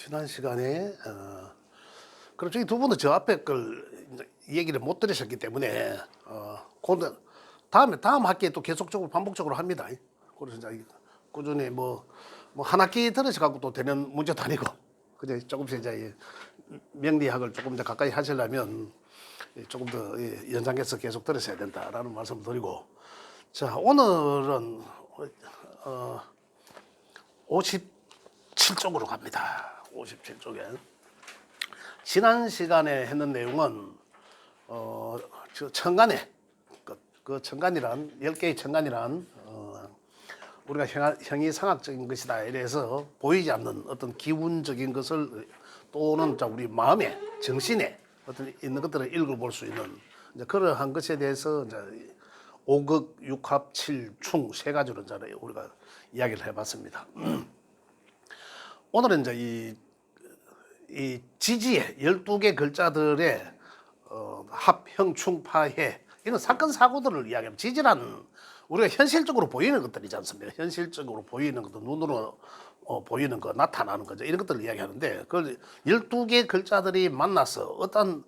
지난 시간에 그렇죠. 이 두 분은 저 앞에 걸 얘기를 못 들으셨기 때문에 다음 학기에 또 계속적으로 반복적으로 합니다. 그래서 이제 꾸준히 뭐 한 학기 들으셔 갖고 또 되는 문제도 아니고 그냥 조금씩 이제 명리학을 조금 더 가까이 하시려면 조금 더 연장해서 계속 들으셔야 된다라는 말씀 드리고, 자 오늘은 57쪽으로 갑니다. 57쪽에 지난 시간에 했는 내용은 저 천간에 그 천간이란 10개의 천간이란 우리가 형이상학적인 것이다 이래서 보이지 않는 어떤 기운적인 것을 또는 우리 마음에 정신에 어떤 있는 것들을 읽어볼 수 있는 이제 그러한 것에 대해서 이제 오극, 육합, 칠충 세 가지로 이제 우리가 이야기를 해봤습니다. 오늘은 이제 이 지지의 12개 글자들의 합, 형, 충, 파, 해 이런 사건 사고들을 이야기하면, 지지란 우리가 현실적으로 보이는 것들이지 않습니까? 현실적으로 보이는 것도 눈으로 보이는 거, 나타나는 거죠. 이런 것들을 이야기하는데, 그 12개 글자들이 만나서 어떤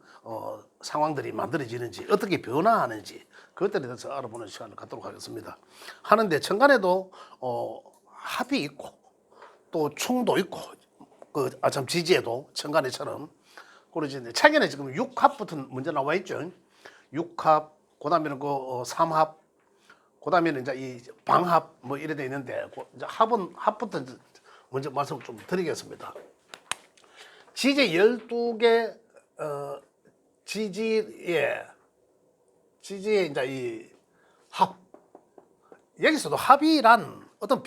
상황들이 만들어지는지, 어떻게 변화하는지 그것들에 대해서 알아보는 시간을 갖도록 하겠습니다. 하는데 천간에도 합이 있고 또 충도 있고 참 지지에도 천간에처럼 그러지. 차견에 지금 육합부터 먼저 나와 있죠. 육합, 그다음에는 삼합, 그다음에는 이제 이 방합 뭐 이래 돼 있는데, 이제 합부터 먼저 말씀을 좀 드리겠습니다. 지지 12개 지지에 이제 이 합, 여기서도 합이란 어떤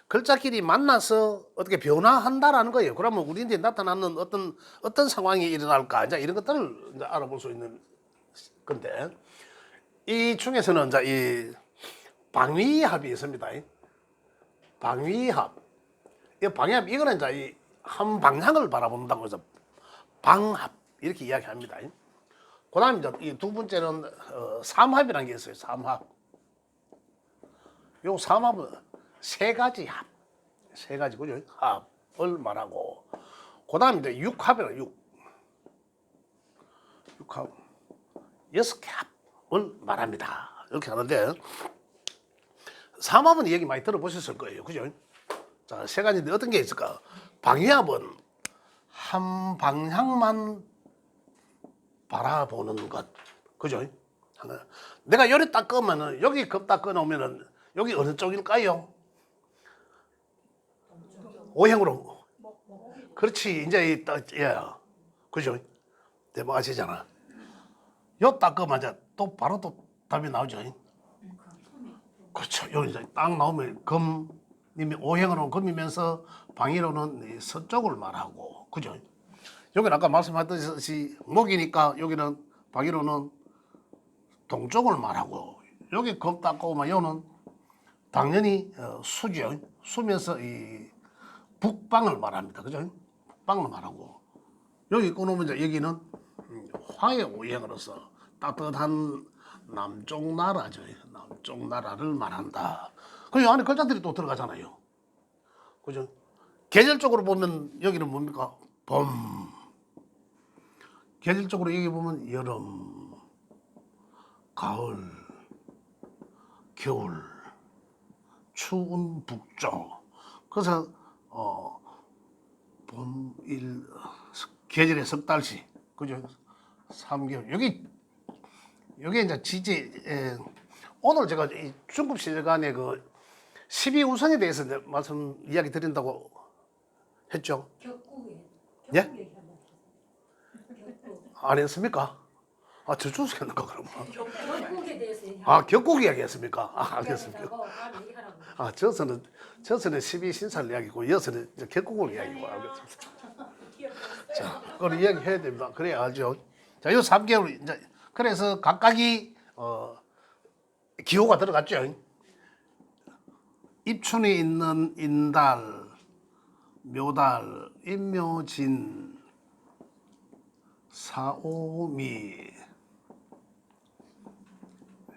글자끼리 만나서 어떻게 변화한다라는 거예요. 그러면 우리한테 나타나는 어떤 상황이 일어날까, 이제 이런 것들을 이제 알아볼 수 있는 건데, 이 중에서는 이제 이 방위합이 있습니다. 방위합. 이거는 이제 한 방향을 바라본다고 해서 방합 이렇게 이야기합니다. 그다음 이제 이 두 번째는 삼합이라는 게 있어요. 삼합. 요 삼합은 세 가지 합, 세 가지 그죠? 합을 말하고, 그다음 이제 육합이라 육합 6개 합을 말합니다. 이렇게 하는데, 삼합은 얘기 많이 들어보셨을 거예요, 그죠? 자, 세 가지인데 어떤 게 있을까? 방위합은 한 방향만 바라보는 것, 그죠? 내가 요리 딱 끄면은 여기 딱 꺼놓으면은 여기 어느 쪽일까요? 오행으로. 그렇지. 이제 그죠? 대박 아시잖아. 요 딱 끄면 이제 또 바로 또 답이 나오죠. 그렇죠. 여기 이제 딱 나오면 금님이 오행으로는 금이면서 방위로는 서쪽을 말하고, 그죠? 여기는 아까 말씀하셨듯이 목이니까 여기는 방위로는 동쪽을 말하고, 여기 금 딱 끄면 요는 당연히 수죠. 수면서 이 북방을 말합니다. 그죠? 북방을 말하고, 여기 꺼놓으면 이제 여기는 화의 오행으로서 따뜻한 남쪽 나라죠. 남쪽 나라를 말한다. 그 안에 글자들이 또 들어가잖아요. 그죠? 계절적으로 보면 여기는 뭡니까? 봄. 계절적으로 여기 보면 여름, 가을, 겨울, 추운 북쪽. 그래서 봄, 계절의 석 달씩, 그죠? 3개월. 여기 이제 지지. 오늘 제가 이 중급 시간에 그 12우선에 대해서 이야기 드린다고 했죠. 격국에. 예? 안 했습니까? 저주서 했는가 그러면? 격국에 대해서 격국 이야기했습니까? 알겠습니다. 저서는 12신사를 이야기고, 여서는 격국을 이야기고, 알겠습니다. 자, 그걸 이야기해야 됩니다. 그래야 알죠. 자, 요 3개월 이제 그래서 각각이 기호가 들어갔죠. 입춘이 있는 인달, 묘달, 임묘진, 사오미,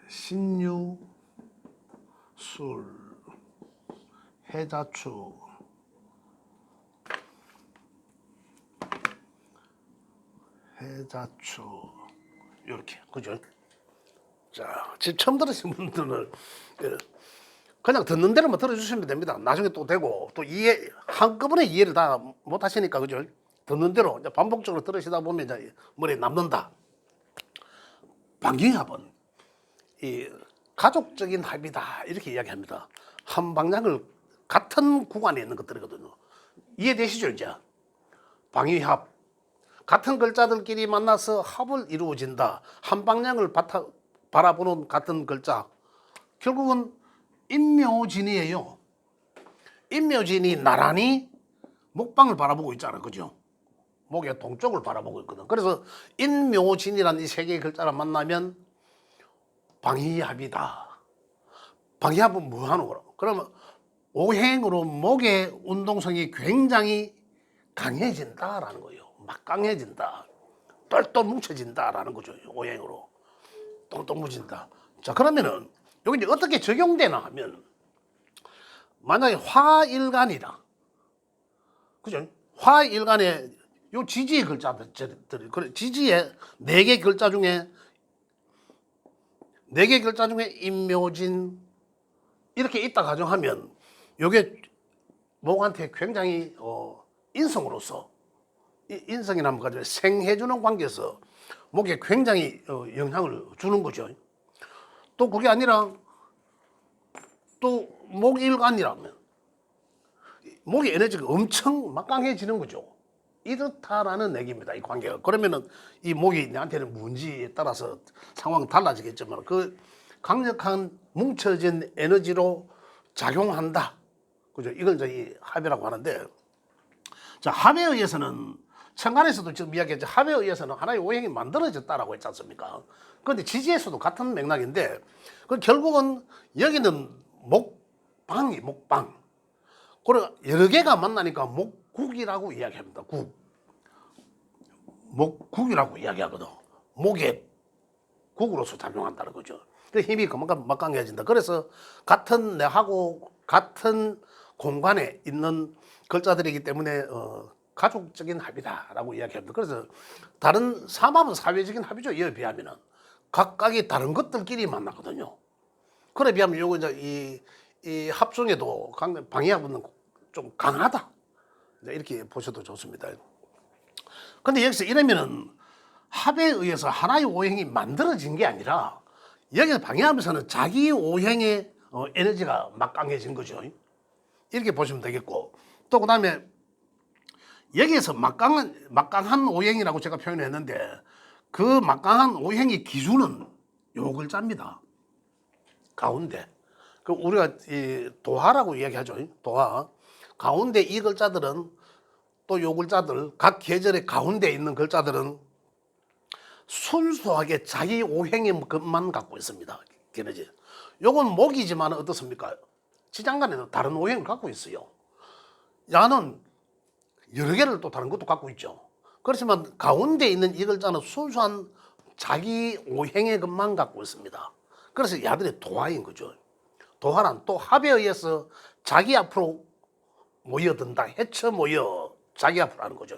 신유, 술, 해자축, 해자추 이렇게 그죠? 자, 지금 처음 들으신 분들은 그냥 듣는 대로만 들어주시면 됩니다. 나중에 또 되고 또 이해 한꺼번에 이해를 다 못 하시니까 그죠? 듣는 대로 이제 반복적으로 들으시다 보면 이제 머리에 남는다. 방위합은 이 가족적인 합이다 이렇게 이야기합니다. 한 방향을 같은 구간에 있는 것들이거든요. 이해되시죠 이제? 방위합 같은 글자들끼리 만나서 합을 이루어진다. 한 방향을 바라보는 같은 글자. 결국은 인묘진이에요. 인묘진이 나란히 목방을 바라보고 있잖아, 그죠? 목의 동쪽을 바라보고 있거든. 그래서 인묘진이라는 이 세 개의 글자를 만나면 방위합이다. 방위합은 뭐 하는 거라? 그러면 오행으로 목의 운동성이 굉장히 강해진다라는 거예요. 막 강해진다. 똘똘 뭉쳐진다라는 거죠. 오행으로. 똘똘 뭉친다. 자, 그러면은 여기 이제 어떻게 적용되나 하면 만약에 화일간이다. 그죠? 화일간에 요 지지의 글자들이 그래 지지의 네 개 글자 중에 인묘진 이렇게 있다 가정하면 요게 목한테 굉장히 인성으로서 인성이나 뭐 가지고 생해주는 관계에서 목에 굉장히 영향을 주는 거죠. 또 그게 아니라 또 목일간이라면 목의 에너지가 엄청 막강해지는 거죠. 이렇다라는 얘기입니다. 이 관계가. 그러면은 이 목이 내한테는 뭔지에 따라서 상황은 달라지겠지만 그 강력한 뭉쳐진 에너지로 작용한다. 그죠? 이걸 이제 이 합이라고 하는데, 자, 합에 의해서는 천간에서도 지금 이야기했죠. 합에 의해서는 하나의 오행이 만들어졌다라고 했지 않습니까? 그런데 지지에서도 같은 맥락인데, 그 결국은 여기는 목방. 그리고 여러 개가 만나니까 목국이라고 이야기합니다. 목국이라고 이야기하거든. 목의 국으로서 작용한다는 거죠. 그 힘이 그만큼 막강해진다. 그래서 같은 내하고 같은 공간에 있는 글자들이기 때문에 가족적인 합이다라고 이야기합니다. 그래서 다른 삼합은 사회적인 합이죠. 이에 비하면은 각각이 다른 것들끼리 만나거든요. 그래 비하면 요거 이제 이 합중에도 방위합은 좀 강하다. 이렇게 보셔도 좋습니다. 근데 여기서 이러면은 합에 의해서 하나의 오행이 만들어진 게 아니라 여기서 방해하면서는 자기 오행의 에너지가 막강해진 거죠. 이렇게 보시면 되겠고, 또 그 다음에 여기에서 막강한 오행이라고 제가 표현했는데 그 막강한 오행의 기준은 요 글자입니다. 가운데. 그 우리가 이 도화라고 이야기하죠. 도화. 가운데 이 글자들은 또 요 글자들 각 계절의 가운데 있는 글자들은 순수하게 자기 오행의 것만 갖고 있습니다. 걔네지. 요건 목이지만 어떻습니까? 지장간에도 다른 오행을 갖고 있어요. 야는 여러 개를 또 다른 것도 갖고 있죠. 그렇지만 가운데 있는 이 글자는 순수한 자기 오행의 것만 갖고 있습니다. 그래서 야들이 도화인 거죠. 도화란 또 합에 의해서 자기 앞으로 모여든다. 헤쳐 모여 자기 앞으로 하는 거죠.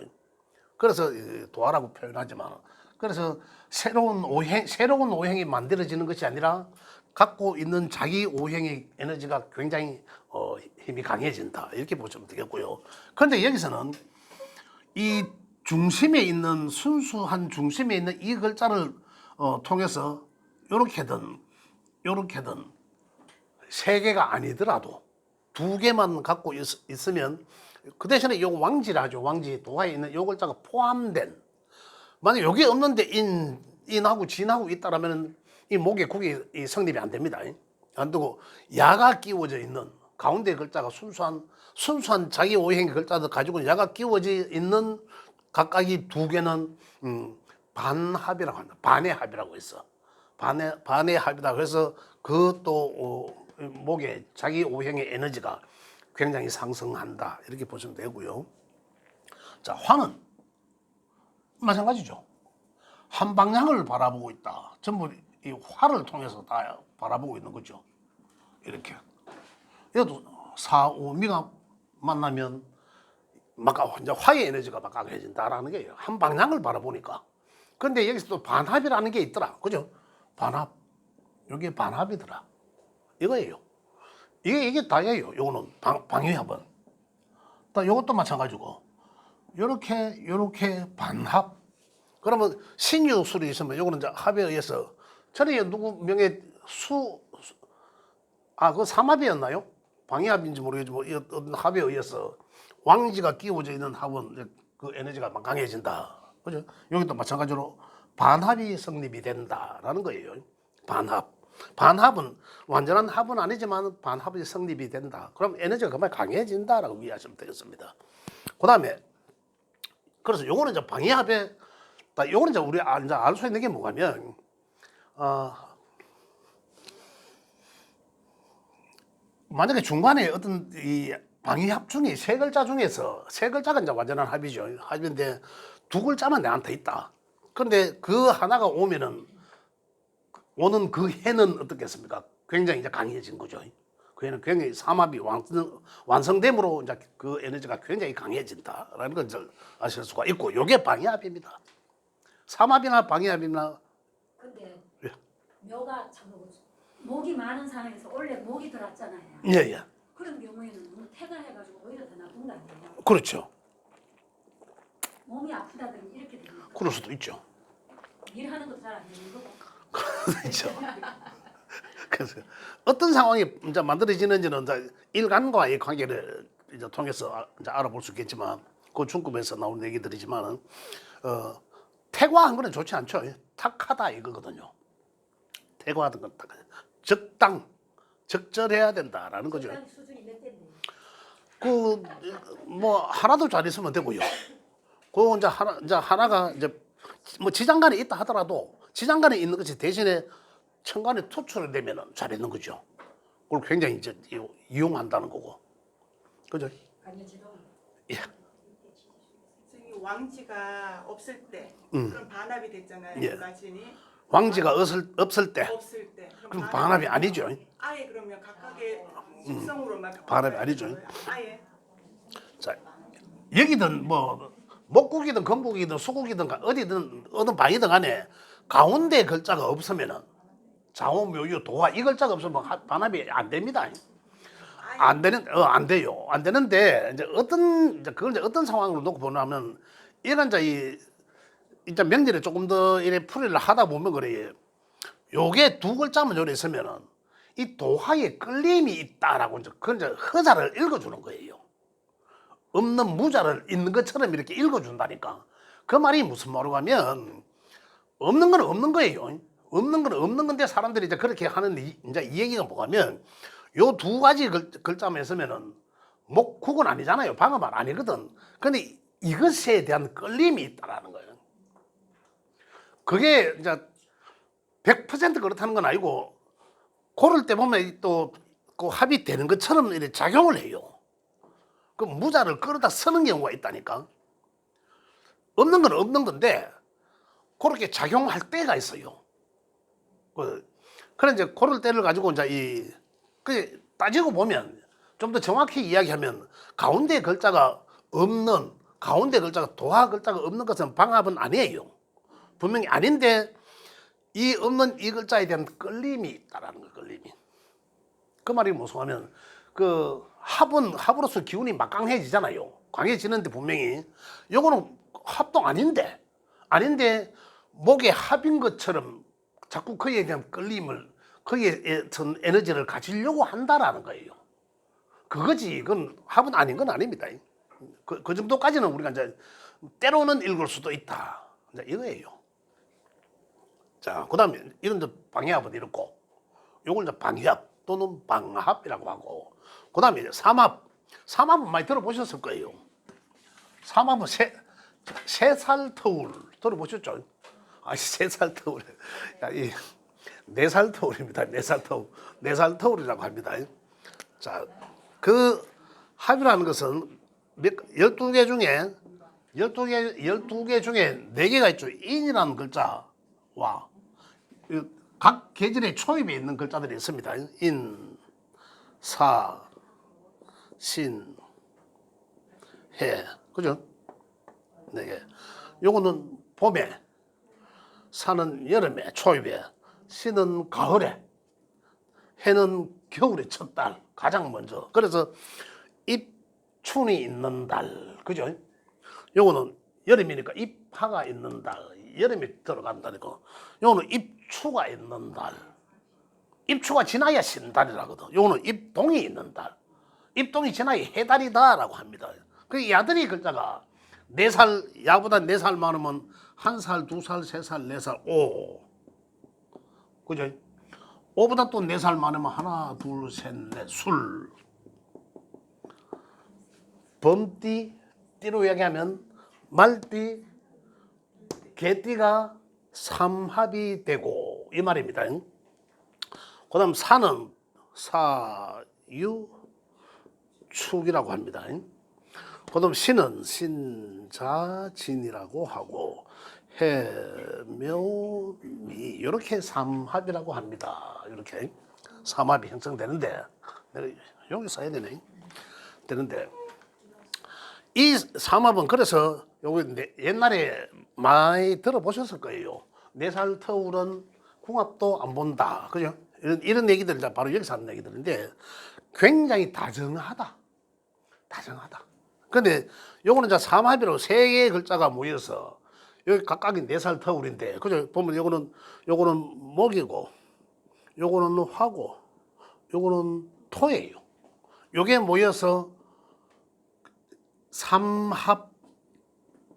그래서 도화라고 표현하지만, 그래서 새로운 오행이 만들어지는 것이 아니라 갖고 있는 자기 오행의 에너지가 굉장히 힘이 강해진다. 이렇게 보시면 되겠고요. 그런데 여기서는 이 중심에 있는 순수한 중심에 있는 이 글자를 통해서 요렇게든 세 개가 아니더라도 두 개만 갖고 있으면 그 대신에 요 왕지라 하죠. 왕지 도화에 있는 요 글자가 포함된, 만약 여기 없는데 인하고 진하고 있다라면 이 목의 국이 성립이 안 됩니다. 안 되고 야가 끼워져 있는 가운데 글자가 순수한 자기 오행의 글자들 가지고 야가 끼워져 있는 각각이 두 개는 반합이라고 한다. 반의 합이라고 했어. 반의 합이다. 그래서 그것도 목의 자기 오행의 에너지가 굉장히 상승한다. 이렇게 보시면 되고요. 자, 화는 마찬가지죠. 한 방향을 바라보고 있다. 전부 이 화를 통해서 다 바라보고 있는 거죠. 이렇게. 얘도 사오미가 만나면 막 이제 화의 에너지가 막 강해진다라는 게 한 방향을 바라보니까 근데 여기서 또 반합이라는 게 있더라. 그죠? 반합. 이게 반합이더라. 이거예요. 이게 다예요. 요거는 방위합은. 또 요것도 마찬가지고. 요렇게 반합. 그러면 신유술이 있으면 요거는 이제 합에 의해서 전에 누구 명예 그 삼합이었나요? 방위합인지 모르겠지만 어떤 합에 의해서 왕지가 끼워져 있는 합은 그 에너지가 막 강해진다. 그죠? 여기도 마찬가지로 반합이 성립이 된다라는 거예요. 반합. 반합은 완전한 합은 아니지만 반합이 성립이 된다. 그럼 에너지가 그만 강해진다라고 이해하시면 되겠습니다. 그 다음에 그래서 요거는 이제 방위합에 요거는 이제 우리 이제 알 수 있는 게 뭐냐면 만약에 중간에 어떤 이 방위합 중에 세 글자 중에서 세 글자가 이제 완전한 합이죠. 합인데 두 글자만 내한테 있다. 그런데 그 하나가 오면은 오는 그 해는 어떻겠습니까? 굉장히 이제 강해진 거죠. 그 해는 굉장히 삼합이 완성됨으로 이제 그 에너지가 굉장히 강해진다라는 걸 이제 아실 수가 있고, 요게 방위합입니다. 삼합이나 방위합이나. 근데 예. 묘가 참 목이 많은 상황에서 원래 목이 들어왔잖아요. 예. 그런 경우에는 너무 태가해가지고 오히려 더 나쁜 거 아니에요? 그렇죠. 몸이 아프다든지 이렇게 됩니다. 그럴 수도 있죠. 일하는 것도 잘 안 되는 거고. 그렇죠. 그래서 어떤 상황이 이제 만들어지는지는 이제 일간과의 관계를 이제 통해서 이제 알아볼 수 있겠지만, 그 중급에서 나오는 얘기들이지만은 태과한 거는 좋지 않죠. 탁하다 이거거든요. 태과하던 건 적당, 적절해야 된다라는 거죠. 수준이 몇 대인데? 뭐 하나도 잘 있으면 되고요. 그 이제 하나가 이제 뭐 지장간에 있다 하더라도 지장간에 있는 것이 대신에 천간에 투출이 되면은 잘 있는 거죠. 그걸 굉장히 이제 이용한다는 거고, 그죠? 예. 저기 왕지가 없을 때 그럼 반합이 됐잖아요. 예. 그 마신이 왕지가 없을 때 없을 때 그럼 반합이 아니죠. 아예 그러면 각각의 속성으로만 반합이 아니죠. 아예. 자, 여기든 뭐 목국이든 건국이든 수국이든 어디든 어느 방이든 간에 가운데 글자가 없으면은 자오묘유 도화 이 글자가 없으면 반합이 안 됩니다. 안 돼요. 안 되는데 이제 그걸 이제 어떤 상황으로 놓고 보냐면, 이런 이제 명제를 조금 더 이래 풀이를 하다 보면 그래요. 요게 두 글자만 요래 있으면은 이 도화에 끌림이 있다라고 이제 그걸 이제 허자를 읽어주는 거예요. 없는 무자를 있는 것처럼 이렇게 읽어준다니까. 그 말이 무슨 말이고 하면, 없는 건 없는 거예요. 없는 건 없는 건데 사람들이 이제 그렇게 하는 이제 이 얘기가 뭐냐면, 요 두 가지 글자만 있으면은 목국은 아니잖아요. 방어말 아니거든. 근데 이것에 대한 끌림이 있다라는 거예요. 그게 이제 100% 그렇다는 건 아니고, 고를 때 보면 또 그 합이 되는 것처럼 이렇게 작용을 해요. 그 무자를 끌어다 쓰는 경우가 있다니까. 없는 건 없는 건데 그렇게 작용할 때가 있어요. 그래 이제 그럴 때를 가지고 이제 그 따지고 보면 좀 더 정확히 이야기하면, 가운데 글자가 없는, 가운데 글자가 도화 글자가 없는 것은 방합은 아니에요. 분명히 아닌데 이 없는 이 글자에 대한 끌림이 있다라는 거, 끌림이. 그 말이 무슨 하면, 그 합으로서 기운이 막 강해지잖아요. 강해지는데 분명히 요거는 합도 아닌데 목의 합인 것처럼 자꾸 그에 대한 끌림을, 거기에 전 에너지를 가지려고 한다라는 거예요. 그거지. 그건 합은 아닌 건 아닙니다. 그 정도까지는 우리가 이제 때로는 읽을 수도 있다. 이제 이거예요. 자, 그 다음에 이런 방해합은 이렇고, 요걸 이제 방해합 또는 방합이라고 하고, 그 다음에 삼합은 많이 들어보셨을 거예요. 삼합은 새살터울 들어보셨죠? 새살 터울. 네살 터울입니다. 네살 터울이라고 합니다. 자, 그 합이라는 것은 12개 중에 12개 중에 4개가 있죠. 인이라는 글자와 각 계절의 초입에 있는 글자들이 있습니다. 인, 사, 신, 해. 그죠? 네 개. 요거는 봄에, 사는 여름에 초입에, 씨는 가을에, 해는 겨울의 첫 달, 가장 먼저. 그래서 입춘이 있는 달, 그죠? 요거는 여름이니까 입하가 있는 달, 여름이 들어간다니까. 요거는 입추가 있는 달. 입추가 지나야 신달이라거든. 요거는 입동이 있는 달. 입동이 지나야 해달이다라고 합니다. 그 야들이 글자가 4살, 야보다 4살 많으면 1살, 2살, 3살, 4살, 5. 그죠? 5보다 또 4살 많으면 하나, 둘, 셋, 넷, 술. 범띠, 띠로 얘기하면 말띠, 개띠가 삼합이 되고 이 말입니다. 그 다음 사는 사유축이라고 합니다. 그 다음 신은 신자진이라고 하고 해묘미 이렇게 삼합이라고 합니다. 이렇게 삼합이 형성되는데 내가 여기 써야 되는데 이 삼합은 그래서 요거 옛날에 많이 들어보셨을 거예요. 4살 터울은 궁합도 안 본다. 그죠? 이런 얘기들 바로 여기서 하는 얘기들인데 굉장히 다정하다. 근데 요거는 이제 삼합이라고 3개의 글자가 모여서 여기 각각이 4살 터울인데 그죠? 보면 요거는 목이고 요거는 화고 요거는 토예요. 요게 모여서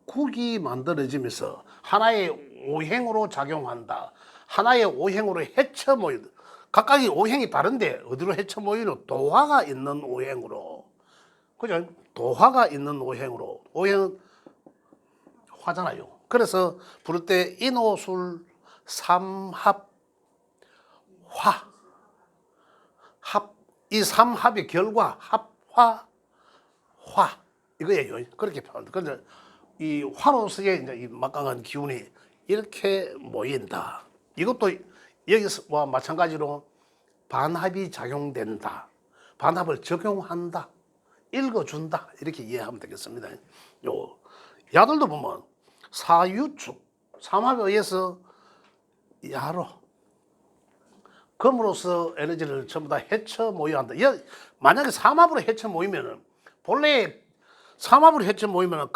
삼합국이 만들어지면서 하나의 오행으로 작용한다. 하나의 오행으로 헤쳐 모이다. 각각의 오행이 다른데 어디로 헤쳐 모이는 도화가 있는 오행으로. 그죠? 도화가 있는 오행으로. 오행은 화잖아요. 그래서 부를 때 인호술 삼합 화. 이 삼합의 결과 합화 화 이거예요. 그렇게 표현합니다. 그런데 이 화로서의 이제 이 막강한 기운이 이렇게 모인다. 이것도 여기서와 마찬가지로 반합이 작용된다. 반합을 적용한다. 읽어준다. 이렇게 이해하면 되겠습니다. 요 야들도 보면 사유축 삼합에 의해서 야로 금으로서 에너지를 전부 다 헤쳐 모여야 한다. 만약에 삼합으로 헤쳐 모이면은 본래 삼합으로 헤쳐 모이면은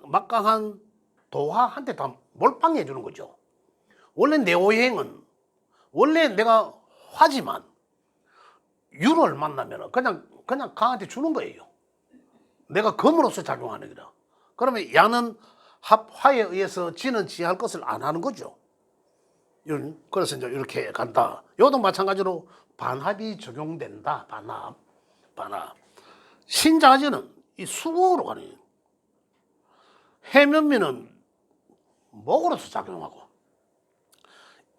막강한 도화한테 다 몰빵해 주는 거죠. 원래 내 오행은 원래 내가 화지만 유를 만나면은 그냥 강한테 주는 거예요. 내가 금으로서 작용하는 거다. 그러면 야는 합화에 의해서 지는 지할 것을 안 하는 거죠. 그래서 이제 이렇게 간다. 이것도 마찬가지로 반합이 적용된다. 반합. 신자지는 이 수국으로 가는 거예요. 해면미는 목으로서 작용하고.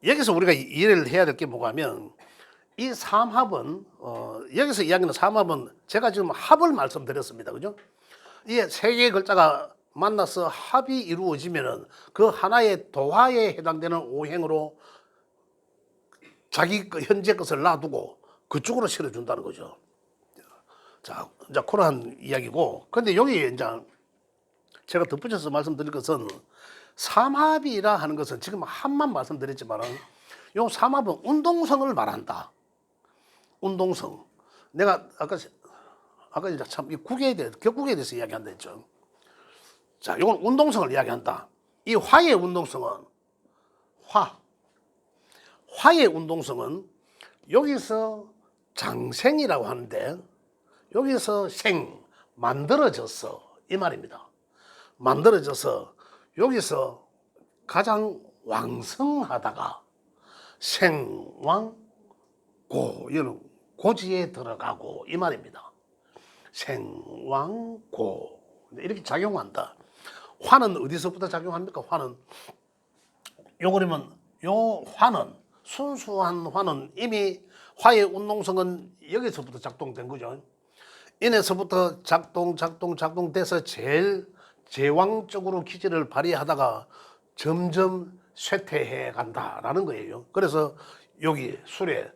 여기서 우리가 이해를 해야 될 게 뭐냐면 이 삼합은 여기서 이야기하는 삼합은 제가 지금 합을 말씀드렸습니다. 그죠? 이게 3개의 글자가 만나서 합이 이루어지면은 그 하나의 도화에 해당되는 오행으로 자기 현재 것을 놔두고 그쪽으로 실어준다는 거죠. 자, 이제 그러한 이야기고. 근데 여기 이제 제가 덧붙여서 말씀드릴 것은 삼합이라 하는 것은 지금 합만 말씀드렸지만 요 삼합은 운동성을 말한다. 운동성. 내가 아까 이제 참 이 격국에 대해서 이야기한다 했죠. 자, 이건 운동성을 이야기한다. 이 화의 운동성은 화의 운동성은 여기서 장생이라고 하는데 여기서 만들어져서 이 말입니다. 만들어져서 여기서 가장 왕성하다가 생왕고 이런 고지에 들어가고 이 말입니다. 생왕고 이렇게 작용한다. 화는 어디서부터 작용합니까? 화는 요거라면 요 화는 순수한 화는 이미 화의 운동성은 여기서부터 작동된 거죠. 인에서부터 작동돼서 제일 제왕적으로 기질을 발휘하다가 점점 쇠퇴해 간다라는 거예요. 그래서 여기 술에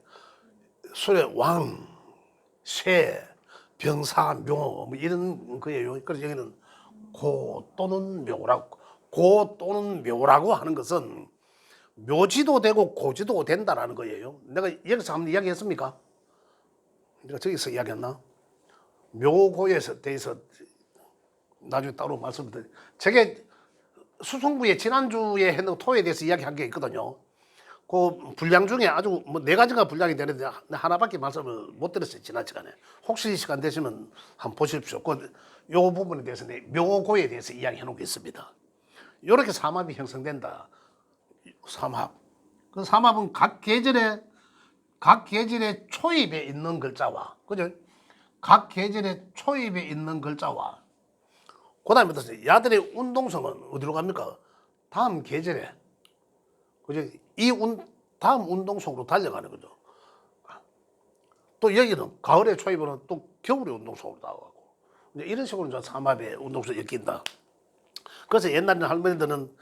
왕, 쇠, 병사, 묘 뭐 이런 거예요. 그래서 여기는 고 또는 묘라고 하는 것은 묘지도 되고 고지도 된다라는 거예요. 내가 여기서 한번 이야기했습니까? 내가 저기서 이야기했나? 묘고에 대해서 나중에 따로 말씀드릴게요. 저게 수성구에 지난주에 했는 토에 대해서 이야기한 게 있거든요. 그 분량 중에 아주 뭐 4가지가 분량이 되는데 하나밖에 말씀을 못 드렸어요. 지난 시간에. 혹시 시간 되시면 한번 보십시오. 요 부분에 대해서 묘고에 대해서 이야기해 놓은 게 있습니다. 이렇게 삼합이 형성된다. 삼합. 그 삼합은 각 계절의 초입에 있는 글자와, 그죠? 각 계절의 초입에 있는 글자와, 그 다음에 야들의 운동성은 어디로 갑니까? 다음 계절에, 그죠? 다음 운동성으로 달려가는 거죠. 또 여기는 가을의 초입은 또 겨울의 운동성으로 나가고, 이런 식으로 이제 삼합의 운동성이 엮인다. 그래서 옛날에는 할머니들은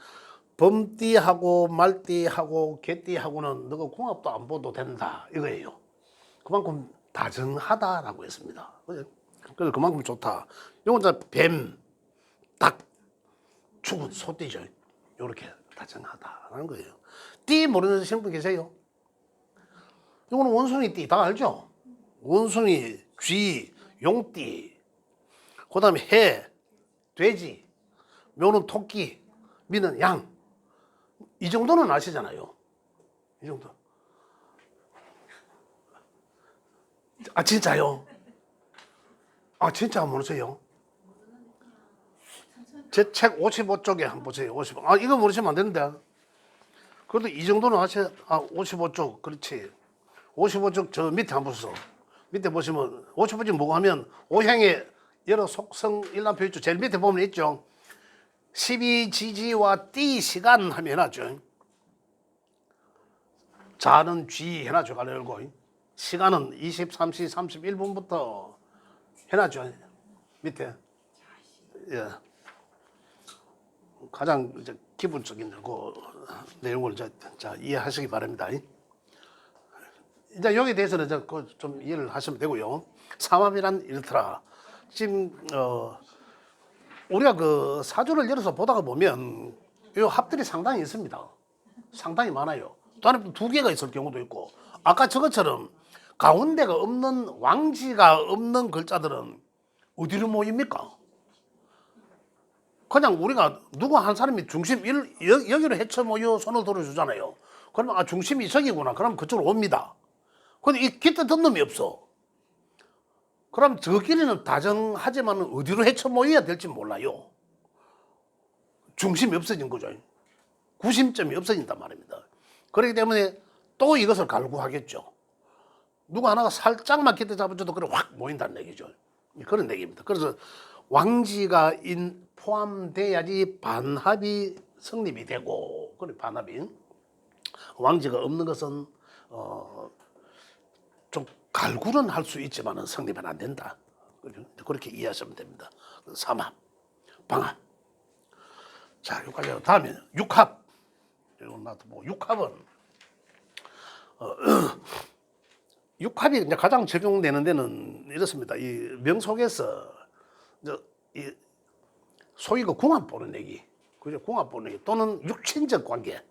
범띠하고 말띠하고 개띠하고는 너가 궁합도 안 보도 된다 이거예요. 그만큼 다정하다라고 했습니다. 그래서 그만큼 좋다. 이건 이제 뱀, 닭, 죽은 소띠죠. 이렇게 다정하다라는 거예요. 띠 모르는 신분 계세요? 이거는 원숭이 띠 다 알죠? 원숭이, 쥐, 용띠, 그 다음에 해, 돼지, 묘는 토끼, 미는 양. 이 정도는 아시잖아요. 이 정도. 아, 진짜요? 아, 진짜 모르세요? 제 책 55쪽에 한번 보세요. 55. 아, 이거 모르시면 안 되는데. 그래도 이 정도는 아셔야, 55쪽. 그렇지. 55쪽 저 밑에 한번 보세요. 밑에 보시면, 55쪽 뭐고 하면, 오행의 여러 속성 일람표 있죠. 제일 밑에 보면 있죠. 12지지와 띠 시간 하면 해놨죠. 자는 쥐 해놨죠. 가로 열고. 시간은 23시 31분부터 해놨죠. 밑에. 예. 가장 이제 기본적인 그 내용을 자 이해하시기 바랍니다. 이제 여기에 대해서는 이제 좀 이해를 하시면 되고요. 삼합이란 이렇더라. 지금 우리가 그 사주를 열어서 보다가 보면 이 합들이 상당히 있습니다. 상당히 많아요. 또 안에 2개가 있을 경우도 있고, 아까 저것처럼 가운데가 없는 왕지가 없는 글자들은 어디로 모입니까? 그냥 우리가 누구 한 사람이 중심 여기로 헤쳐 모여 손을 들어주잖아요. 그러면 중심이 저기구나. 그럼 그쪽으로 옵니다. 근데 이 깃대 든 놈이 없어. 그럼 저끼리는 다정하지만 어디로 헤쳐 모여야 될지 몰라요. 중심이 없어진 거죠. 구심점이 없어진단 말입니다. 그렇기 때문에 또 이것을 갈구하겠죠. 누구 하나가 살짝만 깃대 잡아줘도 그래 확 모인다는 얘기죠. 그런 얘기입니다. 그래서 왕지가 포함돼야지 반합이 성립이 되고, 그래 반합이. 왕지가 없는 것은 좀 갈구는 할 수 있지만 성립은 안 된다. 그렇게 이해하시면 됩니다. 삼합, 방합. 자, 여기까지. 다음에 육합. 이건 나도 뭐 육합은 육합이 이제 가장 적용되는 데는 이렇습니다. 이 명속에서 이 소위 그 궁합 보는 얘기, 그죠? 궁합 보는 얘기 또는 육친적 관계,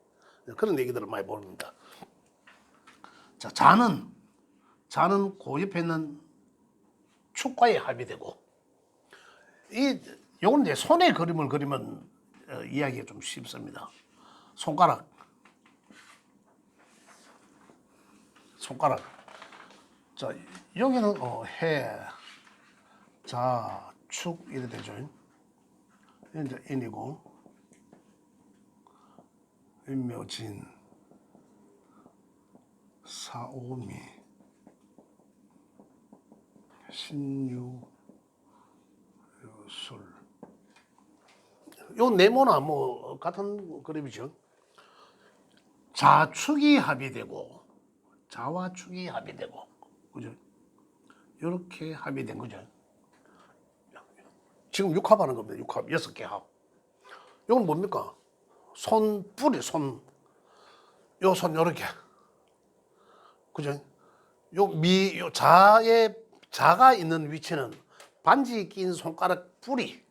그런 얘기들을 많이 봅니다. 자, 자는 그 옆에 있는 축과에 합의되고, 요건 이제 손의 그림을 그리면 이야기가 좀 쉽습니다. 손가락. 자, 여기는 해, 자, 축 이래 되죠. 이제 인이고, 인묘진, 사오미, 신유, 술. 요 네모나 뭐 같은 그림이죠. 자축이 합의되고, 자와 축이 합의되고, 그죠? 이렇게 합의된 거죠. 지금 육합하는 겁니다. 육합 6개 합. 이건 뭡니까? 손 뿌리, 손. 요 손 요렇게. 그죠? 요 자가 있는 위치는 반지 낀 손가락 뿌리.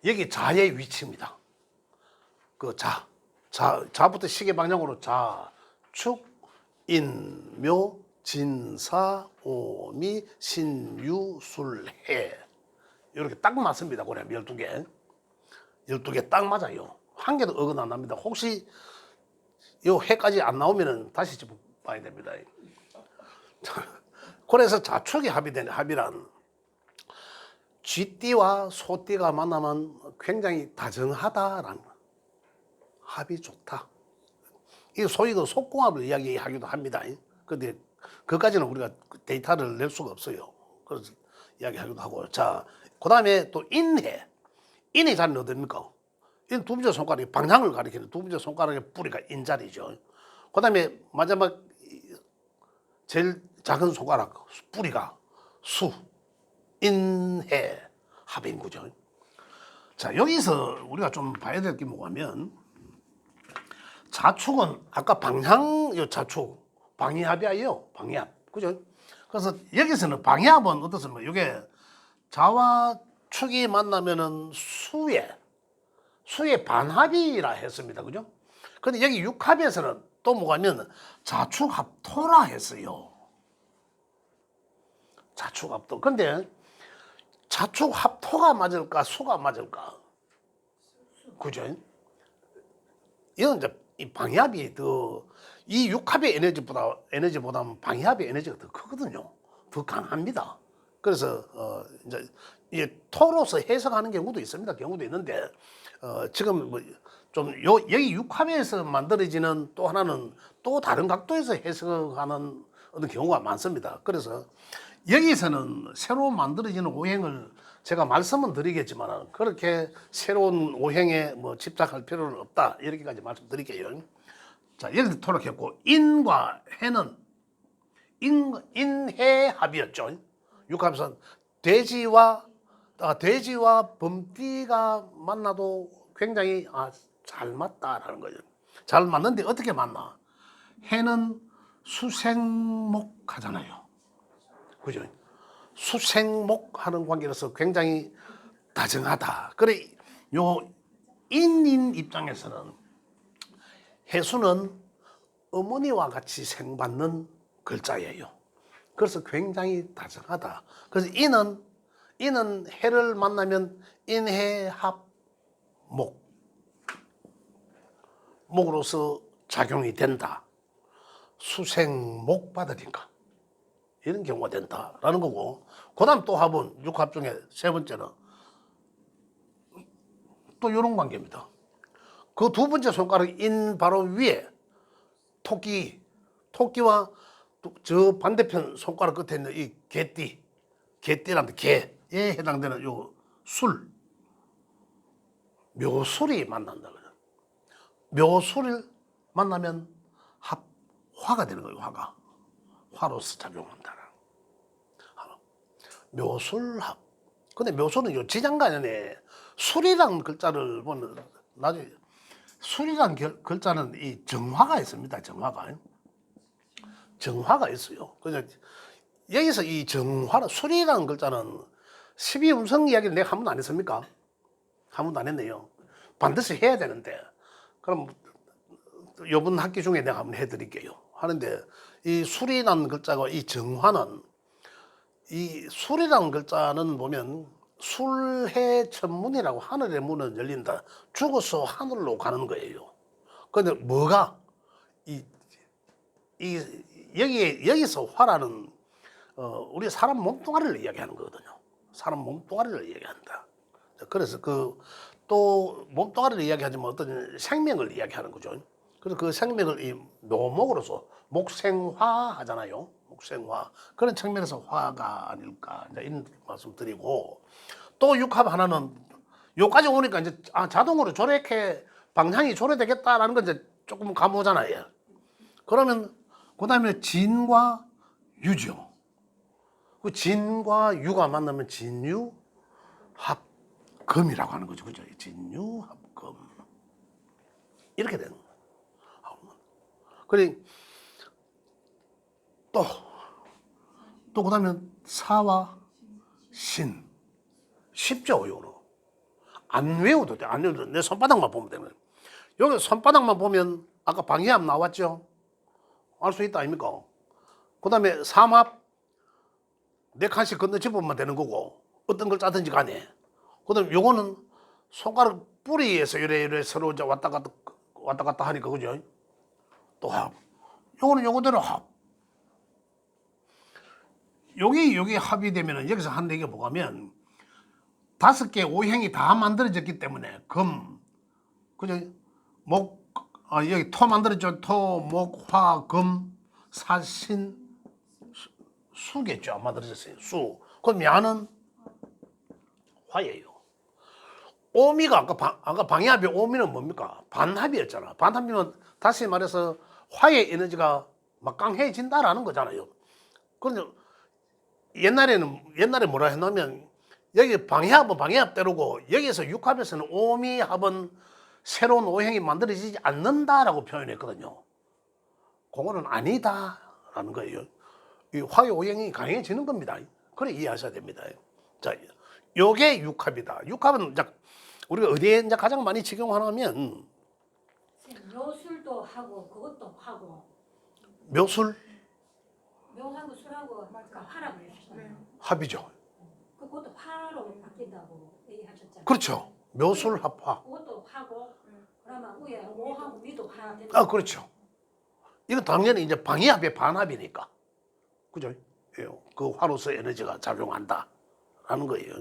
여기 자의 위치입니다. 그 자. 자부터 시계 방향으로 자, 축, 인, 묘, 진사, 오미, 신유, 술, 해. 이렇게 딱 맞습니다. 고래 12개. 12개 딱 맞아요. 한 개도 어긋 안 납니다. 혹시 요 해까지 안 나오면은 다시 좀 봐야 됩니다. 그래서 자축이 합이란 쥐띠와 소띠가 만나면 굉장히 다정하다라는 거. 합이 좋다. 이 소위 그 속궁합을 이야기하기도 합니다. 근데 그까지는 우리가 데이터를 낼 수가 없어요. 그래서 이야기하기도 하고. 자, 그 다음에 또 인해. 인의 자리는 어딥니까? 인 두 번째 손가락이 방향을 가리키는 두 번째 손가락의 뿌리가 인자리죠. 그 다음에 마지막 제일 작은 손가락 뿌리가 수, 인해, 합인구죠. 자, 여기서 우리가 좀 봐야 될 게 뭐냐면 자축은 아까 방향 자축 방위합이에요. 방위합. 그죠? 그래서 여기서는 방위합은 어떻습니까? 이게 자와 축이 만나면은 수의 반합이라 했습니다. 그죠? 근데 여기 육합에서는 또 뭐가면 자축합토라 했어요. 자축합토. 근데 자축합토가 맞을까? 수가 맞을까? 그죠? 이건 이제 이 방위합이 이 육합의 에너지보다 방위합의 에너지가 더 크거든요. 더 강합니다. 그래서 이제 이 토로서 해석하는 경우도 있습니다. 경우도 있는데 지금 뭐 좀 여기 육합에서 만들어지는 또 하나는 또 다른 각도에서 해석하는 어떤 경우가 많습니다. 그래서 여기서는 새로 만들어지는 오행을 제가 말씀은 드리겠지만 그렇게 새로운 오행에 뭐 집착할 필요는 없다. 이렇게까지 말씀드릴게요. 자, 여기서 토록했고 인과 해는 인해합이었죠. 육합에서는 돼지와 범띠가 만나도 굉장히 잘 맞다라는 거죠. 잘 맞는데 어떻게 만나? 해는 수생목하잖아요. 그죠? 수생목하는 관계로서 굉장히 다정하다. 그래, 요 인인 입장에서는 해수는 어머니와 같이 생받는 글자예요. 그래서 굉장히 다정하다. 그래서 인은 해를 만나면 인해합목 목으로서 작용이 된다. 수생목 받으니까 이런 경우가 된다라는 거고. 그다음 또 합은 육합 중에 세 번째는 또 이런 관계입니다. 그 두 번째 손가락 인 바로 위에 토끼와 저 반대편 손가락 끝에 있는 이 개띠라는 개에 해당되는 요 묘술이 만난다. 묘술을 만나면 화가 되는 거예요. 화로서 작용한다. 묘술합. 근데 묘술은 요 지장간연에 술이란 글자를 보면 나중에 술이란 글자는 이 정화가 있습니다. 정화가 있어요. 그래서 여기서 이 술이라는 글자는 12음성 이야기를 내가 한 번도 안 했습니까? 한 번도 안 했네요. 반드시 해야 되는데 그럼 이번 학기 중에 내가 한번 해드릴게요. 하는데 이 술이라는 글자가 이 정화는 이 술이라는 글자는 보면 술해 천문이라고 하늘의 문은 열린다. 죽어서 하늘로 가는 거예요. 그런데 뭐가 여기서 화라는 우리 사람 몸뚱아리를 이야기하는 거거든요. 사람 몸뚱아리를 이야기한다. 그래서 또 몸뚱아리를 이야기하지만 어떤 생명을 이야기하는 거죠. 그래서 그 생명을 이 묘목으로서 목생화 하잖아요. 목생화. 그런 측면에서 화가 아닐까 이런 말씀 드리고, 또 육합 하나는 여기까지 오니까 이제 자동으로 저렇게 방향이 조례되겠다라는 건 이제 조금 감오잖아요. 그러면 그 다음에 진과 유죠. 그 진과 유가 만나면 진유 합금이라고 하는 거죠. 그죠? 진유 합금. 이렇게 되는 거예요. 그래, 또 그 다음에 사와 신. 쉽죠, 이거는. 안 외워도 돼. 안 외워도 내 손바닥만 보면 되는 거예요. 여기 손바닥만 보면 아까 방해합 나왔죠? 알 수 있다 아닙니까? 그 다음에 삼합 네 칸씩 건너집으면 되는 거고 어떤 걸 짜든지 간에 그 다음에 요거는 손가락 뿌리에서 이래 서로 이제 왔다 갔다 하니까 그죠? 또 합. 요거는 요거대로 합. 여기 합이 되면은 여기서 한 얘기가 뭐냐면 5개 오행이 다 만들어졌기 때문에 금, 그죠? 여기 토 만들어져. 토, 목, 화, 금, 사, 신, 수겠죠. 안 만들어졌어요. 수. 그럼 야는 화예요. 오미가 아까 방해합이 오미는 뭡니까? 반합이었잖아. 반합이면 다시 말해서 화의 에너지가 막 강해진다라는 거잖아요. 그런데 옛날에 뭐라 했냐면 여기 방해합은 방해합대로고 여기서 육합에서는 오미합은 새로운 오행이 만들어지지 않는다라고 표현했거든요. 그거는 아니다라는 거예요. 이 화의 오행이 강해지는 겁니다. 그래 이해하셔야 됩니다. 자, 요게 육합이다. 육합은 이제 우리가 어디에 이제 가장 많이 적용하냐면 묘술도 하고 그것도 하고 묘술 묘하고 술하고 그러니까 화라고 했잖아요. 합이죠. 그것도 화로 바뀐다고 얘기하셨잖아요. 그렇죠. 묘술 합화. 그것도 화고 그러면 위에 오하고 위도 화 된다. 아, 그렇죠. 이거 당연히 이제 방해합의 반합이니까. 그죠? 예, 그 화로서 에너지가 작용한다라는 거예요.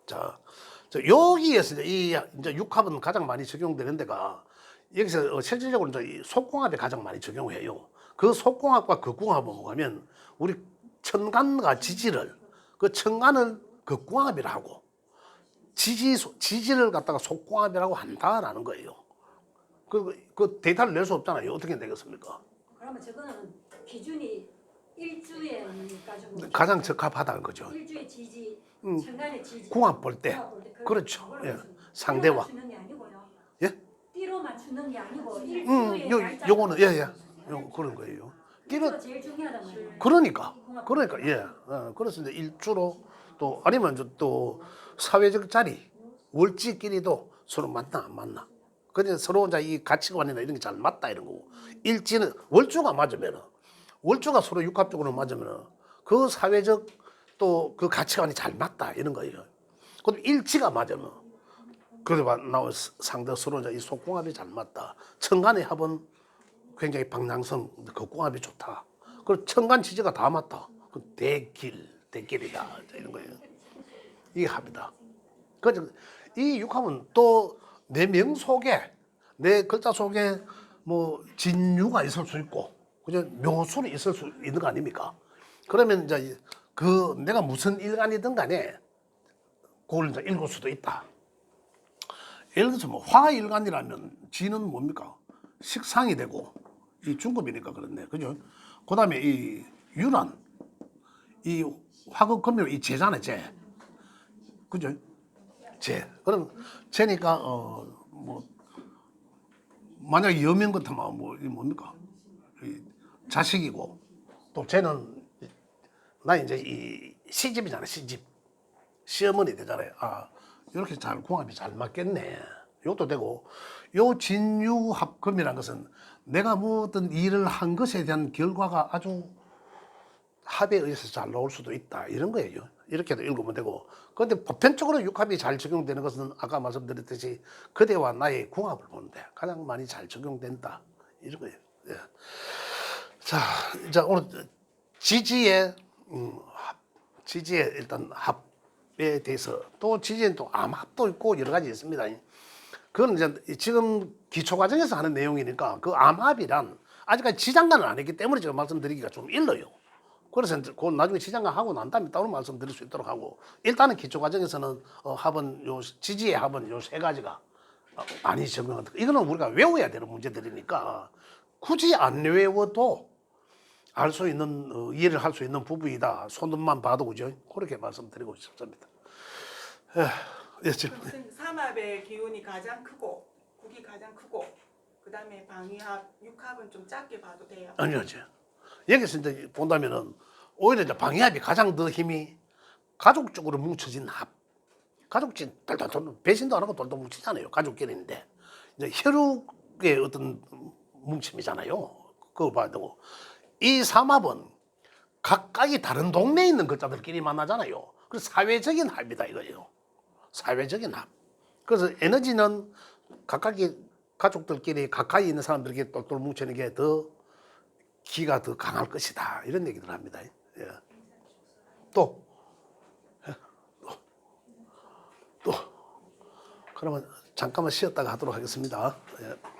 자, 여기에서 이제 육합은 가장 많이 적용되는 데가 여기서 실질적으로 이제 이 속궁합에 가장 많이 적용해요. 그 속궁합과 극궁합은 뭐냐면 우리 천간과 지지를 그 천간을 극궁합이라 하고 지지를 갖다가 속궁합이라고 한다라는 거예요. 그 데이터를 낼 수 없잖아요. 어떻게 되겠습니까? 그러면 저거는 기준이 일주에 가지고 가장 적합하다는 거죠. 일주의 지지, 천간의 지지. 궁합 볼 때. 궁합 볼 때. 그렇죠. 예. 띠로 상대와. 맞추는 게 아니고요. 예? 띠로 맞추는 게 아니고 일주의 날짜. 요거는 요 그런 거예요. 일주가 제일 중요하단 말이에요. 그러니까 예. 그래서 이제 일주로 또 아니면 또 사회적 자리 월지끼리도 서로 맞나 안 맞나. 그래서 서로 이제 이 가치관이나 이런 게 잘 맞다 이런 거고. 일지는 월주가 맞으면은 월주가 서로 육합적으로 맞으면은 그 사회적 또 그 가치관이 잘 맞다 이런 거예요. 그럼 일치가 맞으면 그래 나와 상대 서로 이제 이 속궁합이 잘 맞다. 천간의 합은 굉장히 방향성 극궁합이 좋다. 그리고 천간 지지가 다 맞다. 그 대길이다 이런 거예요. 이게 합이다. 그래서 이 육합은 또 내 명 속에 내 글자 속에 뭐 진유가 있을 수 있고 그죠? 묘술이 있을 수 있는 거 아닙니까? 그러면 이제 그 내가 무슨 일간이든 간에 그걸 이제 읽을 수도 있다. 예를 들어서 뭐 화일간이라면 지는 뭡니까? 식상이 되고 이 중급이니까 그렇네. 그죠? 그다음에 이 유란 이 화극 금요 이 재잖아요. 재. 그죠? 재. 그럼 재니까 뭐 만약에 여명 같으면 뭐 이 뭡니까? 이 자식이고 또 쟤는 나 이제 이 시집이잖아. 시집. 시어머니 되잖아요. 아, 이렇게 잘 궁합이 잘 맞겠네. 이것도 되고 요 진유합금이라는 것은 내가 무슨 일을 한 것에 대한 결과가 아주 합에 의해서 잘 나올 수도 있다 이런 거예요. 이렇게도 읽으면 되고. 그런데 보편적으로 육합이 잘 적용되는 것은 아까 말씀드렸듯이 그대와 나의 궁합을 보는데 가장 많이 잘 적용된다 이런 거예요. 예. 자 오늘 지지의 지지의 일단 합에 대해서 또 지지엔 또 암합도 있고 여러 가지 있습니다. 그건 이제 지금 기초 과정에서 하는 내용이니까 그 암합이란 아직까지 지장간을 안 했기 때문에 제가 말씀드리기가 좀 일러요. 그래서 이제 그 나중에 지장간 하고 난 다음에 따로 말씀드릴 수 있도록 하고 일단은 기초 과정에서는 합은 요 지지의 합은 요 세 가지가 많이 적용한다. 이거는 우리가 외워야 되는 문제들이니까 굳이 안 외워도 알 수 있는 이해를 할 수 있는 부분이다. 손만 봐도 그죠? 그렇게 말씀드리고 싶습니다. 예, 지금 삼합의 기운이 가장 크고 국이 가장 크고 그다음에 방위합, 육합은 좀 작게 봐도 돼요. 아니요. 여기서 이제 본다면은 오히려 이제 방해합이 가장 더 힘이 가족적으로 뭉쳐진 합. 가족진 배신도 안 하고 돌도 뭉치잖아요. 가족끼리인데 이제 혈육 가족의 어떤 뭉침이잖아요. 그거 봐야 되고 이 삼합은 각각이 다른 동네에 있는 글자들끼리 만나잖아요. 그래서 사회적인 합이다 이거예요. 사회적인 합. 그래서 에너지는 각각의 가족들끼리 가까이 있는 사람들끼리 똘똘 뭉치는 게 더 기가 더 강할 것이다 이런 얘기들 합니다. 예. 또 그러면 잠깐만 쉬었다가 하도록 하겠습니다. 예.